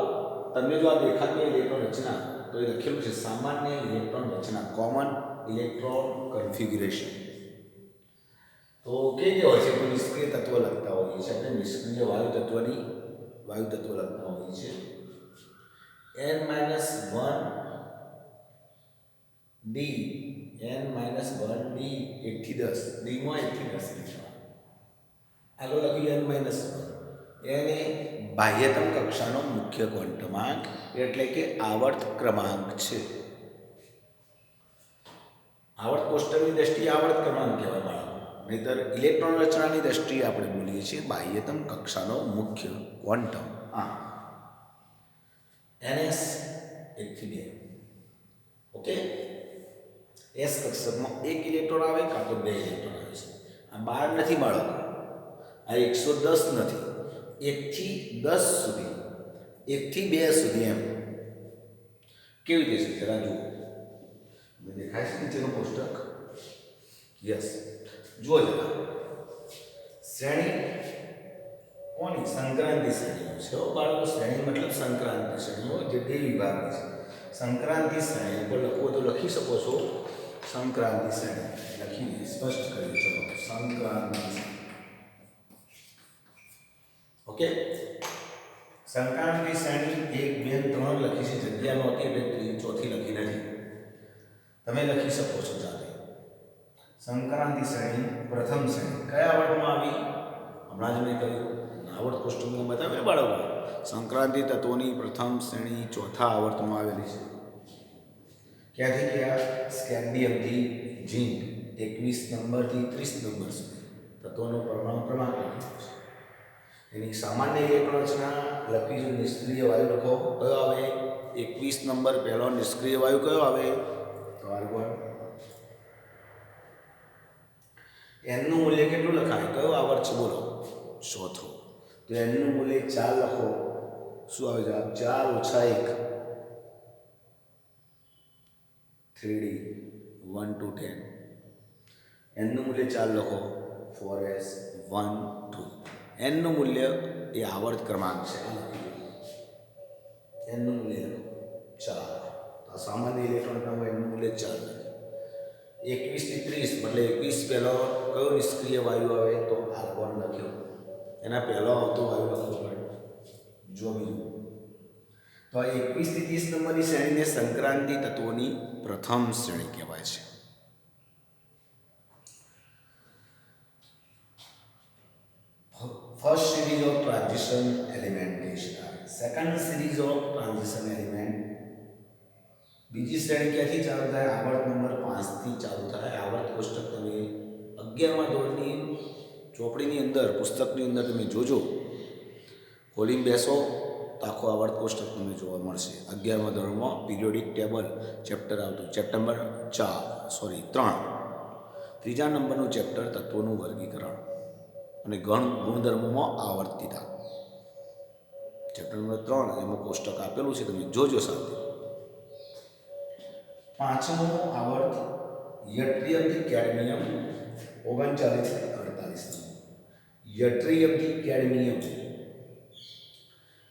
તમને જો આ દેખાતી ઇલેક્ટ્રોન રચના તો એ લખેલું છે સામાન્ય ઇલેક્ટ્રોન રચના, કોમન ઇલેક્ટ્રોન કન્ફિગ્યુરેશન. તો કેવી હોય છે તો નિષ્ક્રિય તત્વો લખતા હોઈએ છીએ આપણે, નિષ્ક્રિય વાયુ તત્વો લખતા હોઈએ છીએ. n-1 d n-1 d 1 થી 10 d માં 1 થી 10 આગળ લખ્યું n-1 એને બાહ્યતમ કક્ષાનો મુખ્ય ક્વોન્ટમાંક એટલે કે આવર્ત ક્રમાંક છે. આવર્ત કોષ્ટકની દ્રષ્ટિએ આવર્ત ક્રમાંક કહેવાય બાળકો, નહીતર ઇલેક્ટ્રોન રચનાની દ્રષ્ટિએ આપણે બોલીએ છીએ બાહ્યતમ કક્ષાનો મુખ્ય ક્વોન્ટમ. ns 1 થી 2. ઓકે, એસ કક્ષકમાં 1 ઇલેક્ટ્રોન આવે કાં તો 2 ઇલેક્ટ્રોન આવે છે. આ 12 નથી બાળકો, આ 110 નથી, 1 થી 10 સુધી, 1 થી 2 સુધી એમ. કેવી રીતે છે જરા જુઓ, દેખાય છે નીચેનું કોષ્ટક? યસ, જુઓ જરા. શ્રેણી કોની? સંક્રાંતિ શ્રેણીઓ છે બાળકો. શ્રેણી મતલબ સંક્રાંતિ શ્રેણીઓ જે તે વિભાગની છે. સંક્રાંતિ શ્રેણી પર લખવો તો લખી શકો છો સંક્રાંતિ શ્રેણી, લખી સ્પષ્ટ કરી. ચલો, સંક્રાંતિ શ્રેણી. ઓકે, સંક્રાંતિ શ્રેણી 1, 2, 3 લખી છે, જગ્યા નહોતી એટલે ચોથી લખી નથી. તમે લખી શકો છો જાતે. સંક્રાંતિ શ્રેણી પ્રથમ શ્રેણી કયા આવર્તમાં આવી? હમણાં જ મેં કહ્યું, આવર્ત કોષ્ટકમાં બતાવ્યું બાળકો. સંક્રાંતિ તત્વોની પ્રથમ શ્રેણી ચોથા આવર્તમાં આવેલી છે. ક્યાંથી ક્યાં? સ્કેન્ડિયમથી ઝીંક 21 નંબરથી 30 નંબર સુધી તત્વોનો પરમાણુ ક્રમાંક લખ્યો છે. એની સામાન્ય ઇલેક્ટ્રોન રચના લખી છે. નિષ્ક્રિય વાયુ લખો, કયો આવે? 21 નંબર પહેલો નિષ્ક્રિય વાયુ કયો આવે? તો આર્ગોન. એનનું મૂલ્ય કેટલું લખાય? કયો આવર્ત છે બોલો? ચોથો. તો એનનું મૂલ્ય 4 લખો. શું આવે જવાબ? 4 - 1 3d 1 to 10. એનનું મૂલ્ય 4 લખો. 4s 1 2. એનનું મૂલ્ય એ આવર્ત ક્રમાંક છે, એનનું મૂલ્ય 4. આ સામાન્ય ઇલેક્ટ્રોન એનનું મૂલ્ય 4. 21 થી 30 એટલે 21 પહેલો કયો નિષ્ક્રિય વાયુ આવે? તો આર્ગોન લખ્યો. એના પહેલો આવતો વાયુ લખવો પડે. જો બીજું તો આ 21 થી 30 નંબરની શ્રેણીને સંક્રાંતિ તત્વોની પ્રથમ શ્રેણી કહેવાય છે. First series of transition element second series of transition element. બીજી શ્રેણી ક્યાંથી ચાલુ થાય? આવર્ત નંબર 5 થી ચાલુ થાય. આવર્ત કોષ્ટક તમે 11મા ધોરણની ચોપડીની અંદર, પુસ્તકની અંદર તમે જોજો, ખોલીને બેસો તો આખો આવર્ત કોષ્ટક તમને જોવા મળશે. 11મા ધોરણમાં પિરિયોડિક ટેબલ ચેપ્ટર આવતું, ચેપ્ટર નંબર 3. ત્રીજા નંબરનું ચેપ્ટર તત્વોનું વર્ગીકરણ અને ગુણધર્મોમાં આવર્તિતા. ચેપ્ટર નંબર 3 એમાં કોષ્ટક આપેલું છે, તમે જોજો સાથે. 5મો આવર્ત યટ્રિયમથી કેડમિયમ 3948. યટ્રિયમથી કેડમિયમ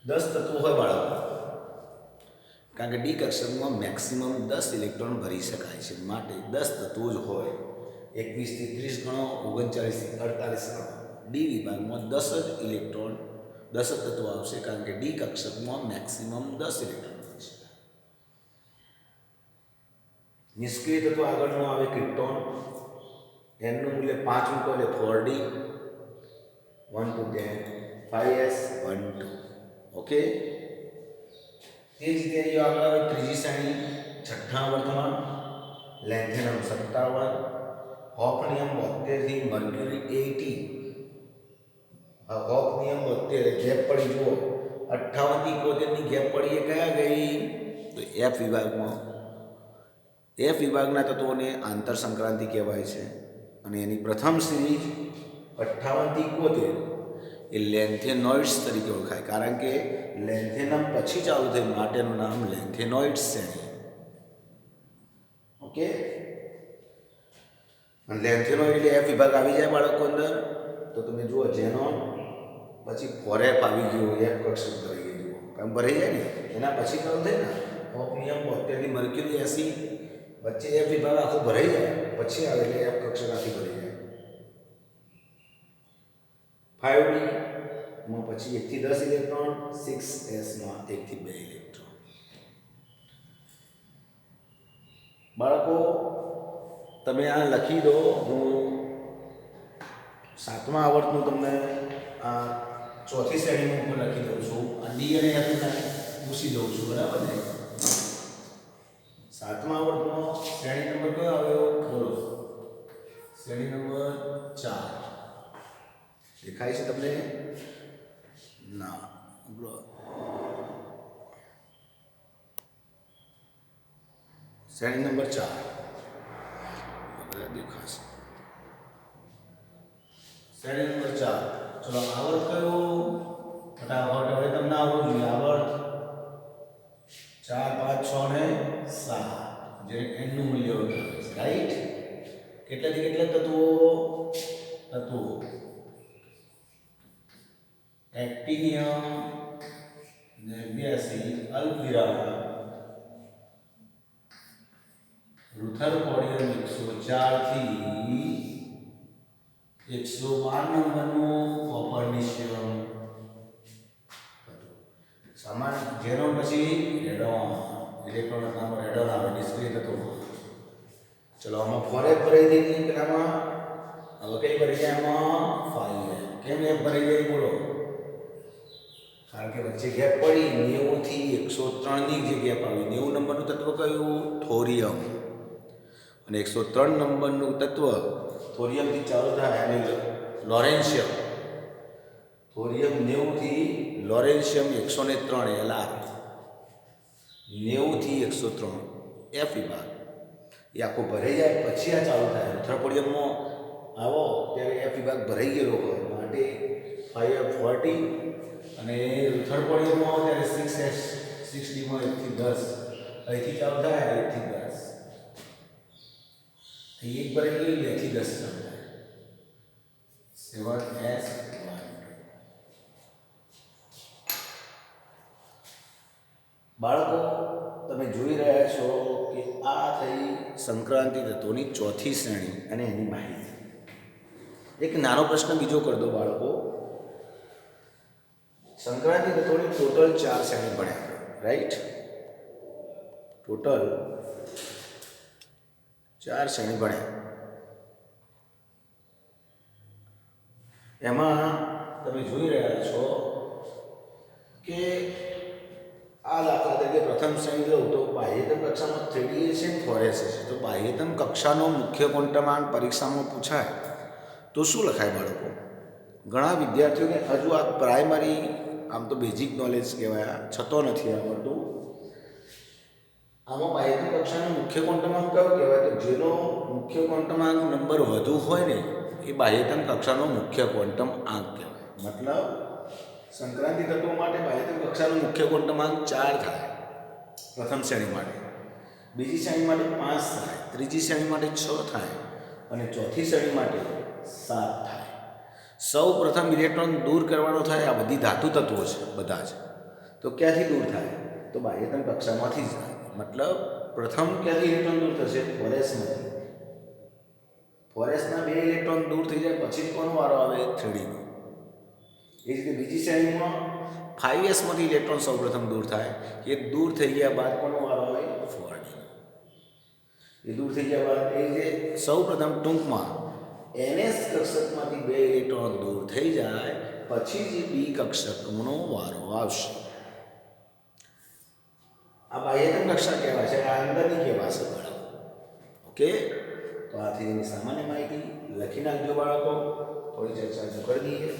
10 તત્વો હોય બાળકો, કારણ કે ડી કક્ષકમાં મેક્સિમમ 10 ઇલેક્ટ્રોન ભરી શકાય છે, માટે 10 તત્વો જ હોય. 21 થી 30 ગણો, 39 થી 48 ગણો. ડી વિભાગમાં 10 જ ઇલેક્ટ્રોન, 10 જ તત્વો આવશે, કારણ કે ડી કક્ષકમાં મેક્સિમમ 10 ઇલેક્ટ્રોન ભરી શકાય. નિષ્ક્રિય તત્વો આગળનો આવે ક્રિપ્ટોન. એનનું મૂલ્ય 5 મૂકો એટલે 4D, 1 to 10, 5s, 1 2. ઓકે. તે જ રીતે અહીં આગળ આવે ત્રીજી શ્રેણી, છઠ્ઠા વર્તમાન, લેન્થેનમ 57, હોફનિયમ 72 થી મર્ક્યુરી 80. હોફનિયમ 72 ગેપ પડી જુઓ, 58 થી 71 ની ગેપ પડી, એ કયા ગઈ? તો એફ વિભાગમાં. એફ વિભાગના તત્વોને આંતર સંક્રાંતિ કહેવાય છે, અને એની પ્રથમ સિરીઝ 58 થી 71 એ લેન્થેનોઇડ્સ તરીકે ઓળખાય, કારણ કે લેન્થેનમ પછી ચાલુ થઈ, માટેનું નામ લેન્થેનોઇડ્સ શ્રેણી. ઓકે. અને લેન્થેનોઇડ એટલે એફ વિભાગ આવી જાય બાળકો અંદર. તો તમે જુઓ, ઝેનોન પછી 4f આવી ગયું, એફ કક્ષક ભરાઈ ગયું. જુઓ કામ ભરાઈ જાય ને, એના પછી ચાલુ થાય ને હોફનિયમ 72 થી મર્ક્યુરી 80, વચ્ચે એફ વિભાગ આખો ભરાઈ જાય, પછી આવે એટલે એફ કક્ષક આખી ભરાઈ જાય. 5D માં પછી 1 થી 10 ઇલેક્ટ્રોન, 6s માં 1 થી 2 ઇલેક્ટ્રોન. બાળકો તમે આ લખી દો. હું 7મા આવર્તનું તમને આ ચોથી શ્રેણીનું ઉપર લખી દઉં છું. આ ડી અને એફ પૂછી દઉં છું, બરાબર ને? 7મા આવર્તનો શ્રેણી નંબર કયો આવ્યો? બોલો. શ્રેણી નંબર 4 દેખાય છે તમને? ના, શ્રેણી નંબર 4 દેખાશે. શ્રેણી નંબર 4. ચલો આવર્ત કયો? ફટાફટ હવે તમને આવડવું જોઈએ. આવર્ત 4, 5, 6 ને 7, જે એનનું મૂલ્ય વધારે છે, રાઈટ? કેટલાથી કેટલા તત્વો? એક્ટિનિયમ 89, અલ્પિરામ, રુથરફોર્ડિયમ 104 થી 112 નંબરનું કોપરનિશિયમ. સામાન ઝેનોન પછી રેડોન, ઇલેક્ટ્રોન નામ રેડોન આવે, નિષ્ક્રિય તત્વો. ચલો આમાં 4f ભરાઈ દીધી પેલામાં, હવે કઈ ભરી જાય? આમાં 5f. કેમ f ભરાઈ જાય બોલો? કારણ કે વચ્ચે ગેપ પડી, 90 થી 103 ની જે ગેપ આવી. 90 નંબરનું તત્વ કયું? થોરિયમ. અને 103 નંબરનું તત્વ થોરિયમથી ચાલુ થાય, અને લોરેન્શિયમ. થોરિયમ 90 થી લોરેન્શિયમ 103 Lr. 90 થી 103 એફ વિભાગ એ આખો ભરાઈ જાય, પછી આ ચાલુ થાય. રુથરફોર્ડિયમમાં આવો ત્યારે એફ વિભાગ ભરાઈ ગયેલો હોય, માટે 5f40, અને રુથરફોર્ડિયમમાં ત્યારે 6s 6D માં 1 થી 10 અહીંથી ચાલુ થાય, 1 થી 10 અહીં 1 ભરાઈ ગયું, 2 થી 10 ચાલુ થાય, 7s 1. બાળકો તમે જોઈ રહ્યા છો કે આ થઈ સંક્રાંતિ તત્વોની ચોથી શ્રેણી અને એની માહિતી. એક નાનો પ્રશ્ન બીજો કરી દો બાળકો. સંક્રાંતિ તત્વોની ટોટલ 4 શ્રેણી ભણ્યા, રાઈટ? ટોટલ 4 શ્રેણી ભણ્યા. એમાં તમે જોઈ રહ્યા છો કે આ દાખલા તરીકે પ્રથમ શ્રેણી લો તો બાહ્યતમ કક્ષામાં 3D છે અને 4s છે. તો બાહ્યતમ કક્ષાનો મુખ્ય ક્વોન્ટમાંક પરીક્ષામાં પૂછાય તો શું લખાય બાળકો? ઘણા વિદ્યાર્થીઓને હજુ આ પ્રાઇમરી આમ તો બેઝિક નોલેજ કહેવાય, છતો નથી આવડતું. આમાં બાહ્યતમ કક્ષાનો મુખ્ય ક્વોન્ટમાંક કયો કહેવાય? તો જેનો મુખ્ય ક્વોન્ટમાંક નંબર વધુ હોય ને એ બાહ્યતમ કક્ષાનો મુખ્ય ક્વોન્ટમ આંક કહેવાય. મતલબ સંક્રાંતિ તત્વો માટે બાહ્યતમ કક્ષાનો મુખ્ય ક્વોન્ટમાંક 4 થાય પ્રથમ શ્રેણી માટે, બીજી શ્રેણી માટે 5 થાય, ત્રીજી શ્રેણી માટે 6 થાય અને ચોથી શ્રેણી માટે 7 થાય. સૌ પ્રથમ ઇલેક્ટ્રોન દૂર કરવાનો થાય આ બધી ધાતુ તત્વો છે બધા જ, તો ક્યાંથી દૂર થાય? તો બાહ્યતમ કક્ષામાંથી જ થાય. મતલબ પ્રથમ ક્યાંથી ઇલેક્ટ્રોન દૂર થશે? ફોરેસમાંથી. ફોરેસના 2 ઇલેક્ટ્રોન દૂર થઈ જાય પછી કોનો વારો આવે? 3Dનો. એ જ રીતે બીજી શ્રેણીમાં 5s માંથી ઇલેક્ટ્રોન સૌપ્રથમ દૂર થાય. એ દૂર થઈ ગયા બાદ કોનો વારો આવે? 4Dનો. એ દૂર થઈ ગયા બાદ એ જે સૌપ્રથમ ટૂંકમાં ns કક્ષકમાંથી 2 ઇલેક્ટ્રોન દૂર થઈ જાય પછી જ p કક્ષકનો વારો આવશે. આ બાહ્યતમ કક્ષા કહેવાય છે, આ અંદરની કહેવાશે બાળકો. ઓકે, તો આથી એની સામાન્ય માહિતી લખી નાખજો બાળકો. થોડી ચર્ચા કરી દઈએ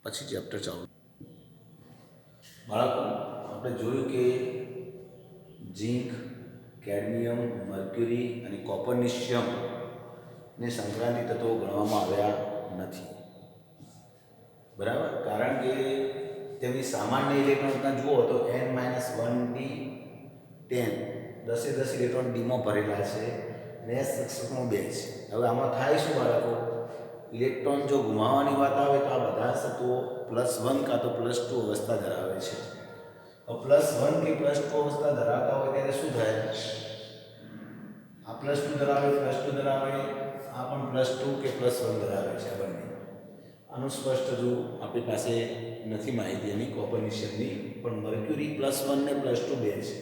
પછી ચેપ્ટર ચાલુ. બાળકો આપણે જોયું કે ઝીંક, કેડમિયમ, મર્ક્યુરી અને કોપરનિશિયમ ને સંક્રાંતિ તત્વો ગણવામાં આવ્યા નથી. બરાબર, કારણ કે તેમની સામાન્ય ઇલેક્ટ્રોનના જુઓ તો n-1d 10 10 ઇલેક્ટ્રોન ડીમાં ભરેલા છે અને s કક્ષકમાં 2 છે. હવે આમાં થાય શું બાળકો? ઇલેક્ટ્રોન જો ગુમાવવાની વાત આવે તો આ બધા તત્વો +1 કાં તો +2 અવસ્થા ધરાવે છે. હવે +1 કે +2 અવસ્થા ધરાવતા હોય ત્યારે શું થાય? આ +2 ધરાવે, +2 ધરાવે, આ પણ +2 કે +1 ધરાવે છે. આ બંને આનું સ્પષ્ટ જો આપણી પાસે નથી માહિતી એની કોપરનિશિયમની, પણ મર્ક્યુરી +1 ને +2 બે છે.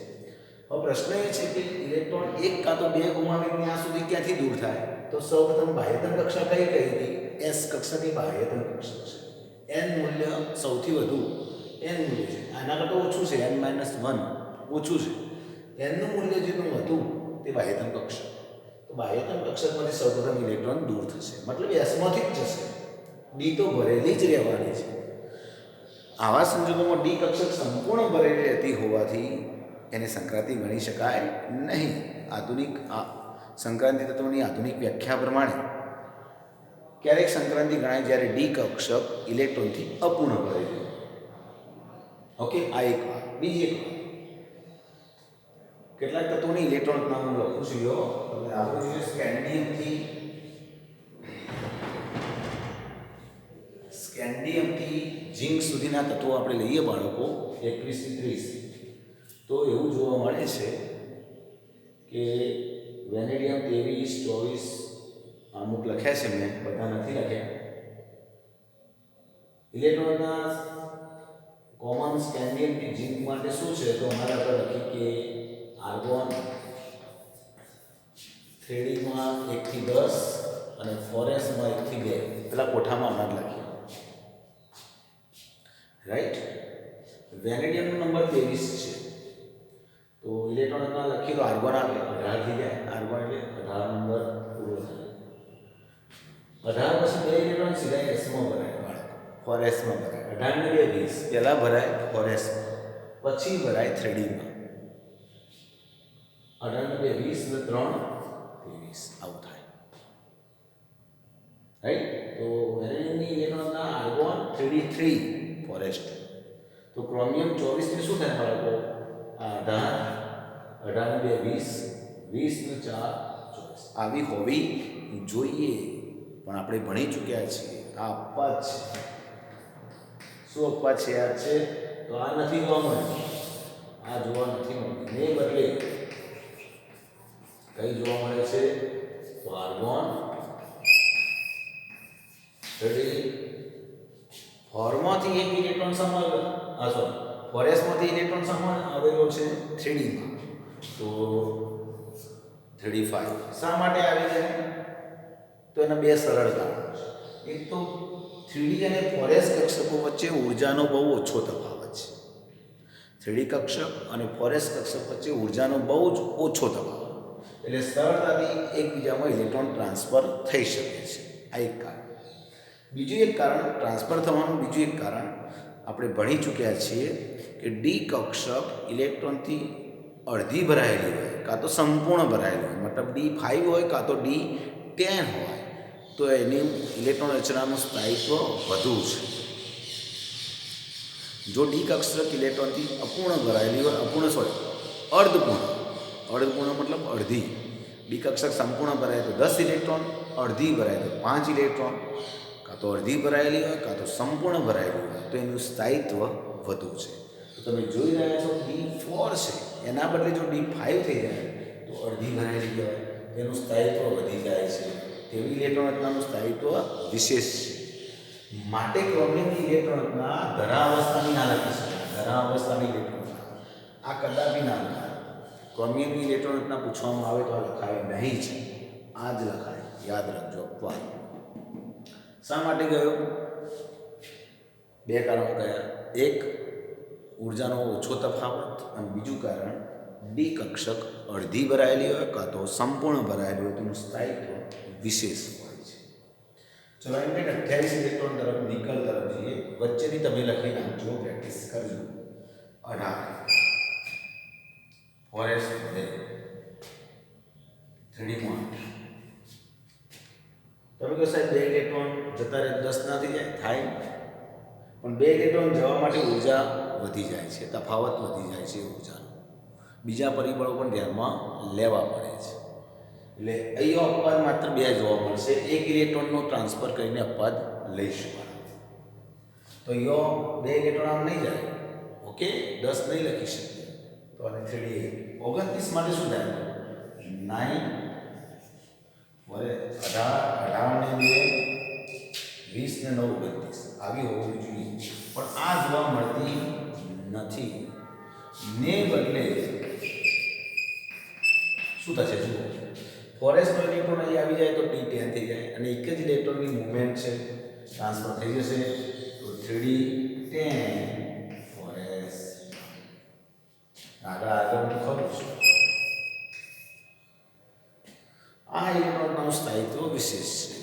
હવે પ્રશ્ન એ છે કે ઇલેક્ટ્રોન 1 કાં તો 2 ગુમાવીને ત્યાં સુધી ક્યાંથી દૂર થાય? તો સૌપ્રથમ બાહ્યતમ કક્ષા કઈ હતી? s કક્ષાની બાહ્યતમ કક્ષા છે. n મૂલ્ય સૌથી વધુ n મૂલ્ય છે, આના કરતાં ઓછું છે, n-1 ઓછું છે. n નું મૂલ્ય જેટલું વધુ તે બાહ્યતમ કક્ષા. તો બાહ્યતમ કક્ષકમાંથી સૌપ્રથમ ઇલેક્ટ્રોન દૂર થશે, મતલબ s માંથી જ જશે. ડી તો ભરેલી જ રહેવાની છે. આવા સંજોગોમાં ડી કક્ષક સંપૂર્ણ ભરેલી રહેતી હોવાથી એને સંક્રાંતિ ગણી શકાય નહીં. આધુનિક સંક્રાંતિ તત્વની આધુનિક વ્યાખ્યા પ્રમાણે ક્યારેક સંક્રાંતિ ગણાય જ્યારે ડી કક્ષક ઇલેક્ટ્રોનથી અપૂર્ણ ભરેલું. ઓકે, આ એક વાત. બીજી એક વાત, કેટલાક તત્વોની ઇલેક્ટ્રોન નામ હું લખું છું. યો તમે આપણે સ્કેન્ડિયમથી ઝિંક સુધીના તત્વો આપણે લઈએ બાળકો 21 થી 30, તો એવું જોવા મળે છે કે વેનેડિયમ 23, 24 અમુક લખ્યા છે, મેં બધા નથી લખ્યા. ઇલેક્ટ્રોનના કોમન સ્કેન્ડિયમથી ઝિંક માટે શું છે? તો અમારે આપણે લખીએ કે આર્ગોન 3Dમાં 1 થી 10 અને ફોરેસમાં 1 થી 2. પેલા કોઠામાં હમણાં જ લખીએ. રાઈટ, વેનેડિયમનો નંબર 23 છે, તો ઇલેક્ટ્રોનના લખીએ તો આર્ગોન આવે 18 થઈ જાય. આર્ગોન એટલે 18 નંબર પૂરો થાય. 18 પછી 2 ઇલેક્ટ્રોન સીધા એસમાં ભરાય, ફોરેસમાં ભરાય. 18 ને 2 20 પહેલાં ભરાય ફોરેસમાં, પછી ભરાય 3Dમાં. 18 ને 2 20 ને 3 23 આવું થાય. રાઈટ, તો વેનેડિયમની ઇલેક્ટ્રોનના આર્ગોન 3D3 ફોરેસ્ટ. તો ક્રોમિયમ 24 ને શું થાય બાળકો? 18 18 ને 2 20 20 ને 4 24 આવી હોવી જોઈએ, પણ આપણે ભણી ચૂક્યા છીએ. આ અપવાદ છે. શું અપવાદ છે? યાદ છે? તો આ નથી જોવા મળે, આ જોવા નથી મળતું. ને બદલે કઈ જોવા મળે છે? તો આર્ગોન 30 ફોરમાંથી એક ઇલેક્ટ્રોન ફોરેસમાંથી ઇલેક્ટ્રોન આવેલો છે 3Dમાં, તો 35. શા માટે આવી જાય? તો એના બે સરળ કારણો છે. એક તો 3D અને ફોરેસ કક્ષકો વચ્ચે ઉર્જાનો બહુ ઓછો તફાવત છે. 3D કક્ષક અને ફોરેસ કક્ષક વચ્ચે ઉર્જાનો બહુ જ ઓછો તફાવત, એટલે સરળતાથી એકબીજામાં ઇલેક્ટ્રોન ટ્રાન્સફર થઈ શકે છે. આ એક કારણ. બીજું એક કારણ ટ્રાન્સફર થવાનું બીજું એક કારણ આપણે ભણી ચૂક્યા છીએ કે ડી કક્ષક ઇલેક્ટ્રોનથી અડધી ભરાયેલી હોય કાં તો સંપૂર્ણ ભરાયેલી હોય, મતલબ D5 હોય કાં તો D10 હોય, તો એની ઇલેક્ટ્રોન રચનાનું સ્થાયિત્વ વધુ છે. જો ડી કક્ષક ઇલેક્ટ્રોનથી અપૂર્ણ ભરાયેલી હોય, અર્ધપૂર્ણ મતલબ અડધી. ડી કક્ષક સંપૂર્ણ ભરાય તો 10 ઇલેક્ટ્રોન, અડધી ભરાય તો 5 ઇલેક્ટ્રોન, કાં તો અડધી ભરાયેલી હોય કાં તો સંપૂર્ણ ભરાયેલી હોય, તો એનું સ્થાયિત્વ વધુ છે. તો તમે જોઈ રહ્યા છો D4 છે, એના બદલે જો D5 થઈ જાય તો અડધી ભરાયેલી કહેવાય, તેનું સ્થાયિત્વ વધી જાય છે. તેવી ઇલેક્ટ્રોન રચનાનું સ્થાયિત્વ વિશેષ છે. માટે ક્રોમિયમની ઇલેક્ટ્રોન રચના ધરાવસ્થાની ના લખી શકાય. ધરાવસ્થાની ઇલેક્ટ્રોન રચના આ કદાપી ના લખાય. ક્રોમિયમની ઇલેક્ટ્રોન રચના પૂછવામાં આવે તો આ લખાય નહીં છે, આ જ લખાય. યાદ રાખજો અપવાદ. શા માટે ગયો? બે કારણો કયા? એક, ઉર્જાનો ઓછો તફાવત, અને બીજું કારણ ડી કક્ષક અડધી ભરાયેલી હોય કાં તો સંપૂર્ણ ભરાયેલી હોય, તેનું સ્થાયિત્વ વિશેષ હોય છે. ચલો એમ 28 ઇલેક્ટ્રોન તરફ નિકલ તરફ જઈએ. વચ્ચેથી તમે લખી નાખજો, પ્રેક્ટિસ કરજો. 18 ફોરેસ્ટ વધે 3D તમે કહો સાહેબ 2 ઇલેક્ટ્રોન જતા રહે 10 ના થઈ જાય, થાય, પણ 2 ઇલેક્ટ્રોન જવા માટે ઉર્જા વધી જાય છે, તફાવત વધી જાય છે ઉર્જાનો. બીજા પરિબળો પણ ધ્યાનમાં લેવા પડે છે. એટલે અહીંયા અપવાદ માત્ર 2 જોવા મળશે. 1 ઇલેક્ટ્રોનનો ટ્રાન્સફર કરીને અપવાદ લઈશું. તો અહીંયા 2 ઇલેક્ટ્રોન આમ નહીં જાય, ઓકે, 10 નહીં લખી શકીએ, તો આને 3D 29 માટે શું થાય? 9 વરે 18 ને 2 20 ને 9 29 આવી હોવી જોઈએ, પણ આ જોવા મળતી નથી. ને બદલે શું થશે? જુઓ, ફોરેસ્ટનો ઇલેક્ટ્રોન અહીં આવી જાય તો D10 થઈ જાય, અને એક જ ઇલેક્ટ્રોનની મૂવમેન્ટ છે, ટ્રાન્સફર થઈ જશે, તો 3D10 ફોરેસ્ટ. આગળ ખરું છે. આ ઇલેક્ટ્રોનનું સ્થાયિત્વ વિશેષ છે.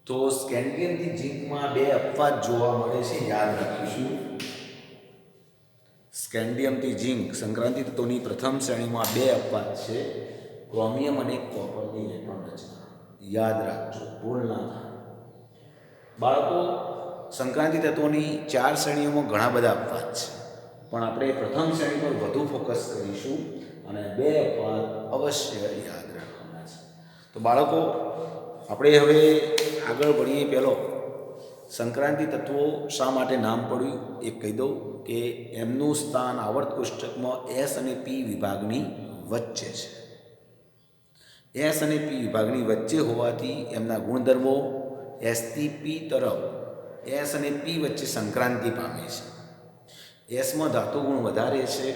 તો સ્કેન્ડિયમથી ઝિંકમાં 2 અપવાદ જોવા મળે છે, યાદ રાખીશું. સ્કેન્ડિયમથી ઝિંક સંક્રાંતિ તત્વોની પ્રથમ શ્રેણીમાં 2 અપવાદ છે, ક્રોમિયમ અને કોપરની ઇલેક્ટ્રોન રચના. યાદ રાખજો, ભૂલ ના થાય. બાળકો, સંક્રાંતિ તત્વોની 4 શ્રેણીઓમાં ઘણા બધા અપવાદ છે, પણ આપણે પ્રથમ શ્રેણી પર વધુ ફોકસ કરીશું અને 2 અપવાદ અવશ્ય યાદ રાખવાના છે. તો બાળકો, આપણે હવે આગળ વધીએ. પહેલો, સંક્રાંતિ તત્વો શા માટે નામ પડ્યું એ કહી દઉં કે એમનું સ્થાન આવર્ત કોષ્ટકમાં S અને P વિભાગની વચ્ચે છે. S અને P વિભાગની વચ્ચે હોવાથી એમના ગુણધર્મો S થી P તરફ, S અને P વચ્ચે સંક્રાંતિ પામે છે. Sમાં ધાતુ ગુણ વધારે છે,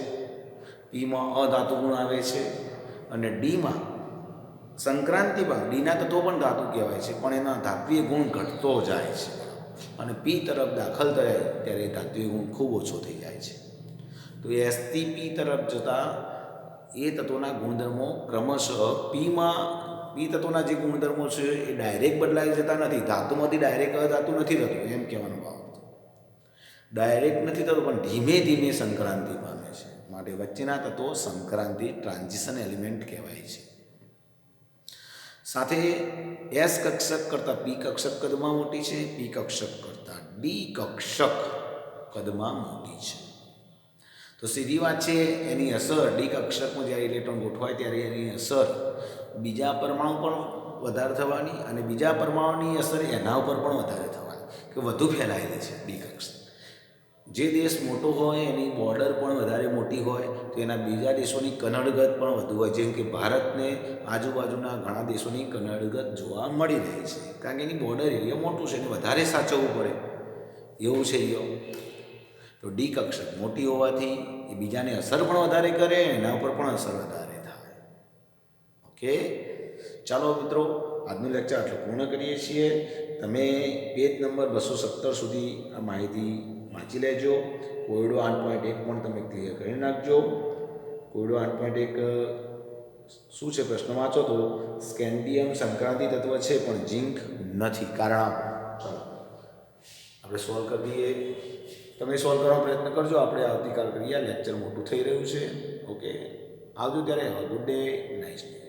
Pમાં અધાતુ ગુણ આવે છે, અને Dમાં સંક્રાંતિમાં Dના તત્વો પણ ધાતુ કહેવાય છે, પણ એના ધાત્વીય ગુણ ઘટતો જાય છે, અને P તરફ દાખલ થાય ત્યારે ધાત્વીય ગુણ ખૂબ ઓછો થઈ જાય છે. તો S થી P તરફ જતા એ તત્વોના ગુણધર્મો ક્રમશઃ P તત્વોના જે ગુણધર્મો છે એ ડાયરેક્ટ બદલાઈ જતા નથી. ધાતુમાંથી ડાયરેક્ટ અધાતુ નથી થતું, એમ કહેવાનો ભાવ. ડાયરેક્ટ નથી થતું, પણ ધીમે ધીમે સંક્રાંતિ પામે છે. માટે વચ્ચેના તત્વો સંક્રાંતિ ટ્રાન્ઝિશન એલિમેન્ટ કહેવાય છે. સાથે S કક્ષક કરતાં P કક્ષક કદમાં મોટી છે, P કક્ષક કરતાં D કક્ષક કદમાં મોટી છે. તો સીધી વાત છે, એની અસર D કક્ષકમાં જ્યારે ઇલેક્ટ્રોન ગોઠવાય ત્યારે એની અસર બીજા પરમાણુ પણ વધારે થવાની, અને બીજા પરમાણુની અસર એના ઉપર પણ વધારે થવાની, કે વધુ ફેલાયેલી છે D કક્ષક. જે દેશ મોટો હોય એની બોર્ડર પણ વધારે મોટી હોય તો એના બીજા દેશોની કનડગત પણ વધુ હોય. જેમ કે ભારતને આજુબાજુના ઘણા દેશોની કનડગત જોવા મળી રહી છે, કારણ કે એની બોર્ડર એરિયા મોટું છે, એને વધારે સાચવવું પડે એવું છે. તો D કક્ષક મોટી હોવાથી એ બીજાને અસર પણ વધારે કરે, એના ઉપર પણ અસર વધારે થાય. ઓકે, ચાલો મિત્રો, આજનું લેક્ચર આટલું પૂર્ણ કરીએ છીએ. તમે પેજ નંબર 217 સુધી આ માહિતી વાંચી લેજો. કોયડો 8.1 પણ તમે ક્લિયર કરી નાખજો. કોયડો 8.1 શું છે પ્રશ્ન વાંચો તો, સ્કેન્ડિયમ સંક્રાંતિ તત્વ છે પણ ઝિંક નથી, કારણ આપો. ચાલો આપણે સોલ્વ કરી દઈએ. તમે સોલ્વ કરવાનો પ્રયત્ન કરજો. આપણે આવતીકાલ કરીએ. લેક્ચર મોટું થઈ રહ્યું છે. ઓકે, આવજો ત્યારે. Good day, nice day.